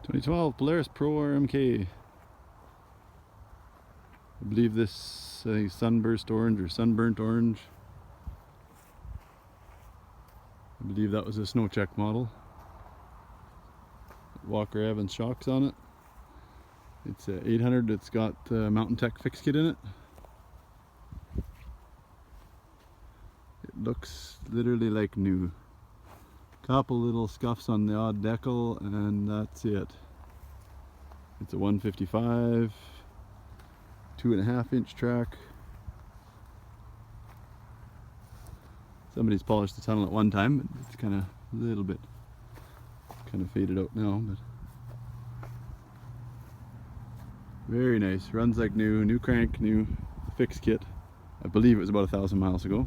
2012 Polaris Pro RMK. I believe this sunburst orange or sunburnt orange. I believe that was a snow check model. Walker Evans shocks on it. It's 800. It's got MTNTK Fix Kit in it. It looks literally like new. Couple little scuffs on the odd decal and that's it. It's a 155, 2.5 inch track. Somebody's polished the tunnel at one time, but it's kind of a little bit faded out now, but very nice. Runs like new, new crank, new fix kit. I believe it was about 1,000 miles ago.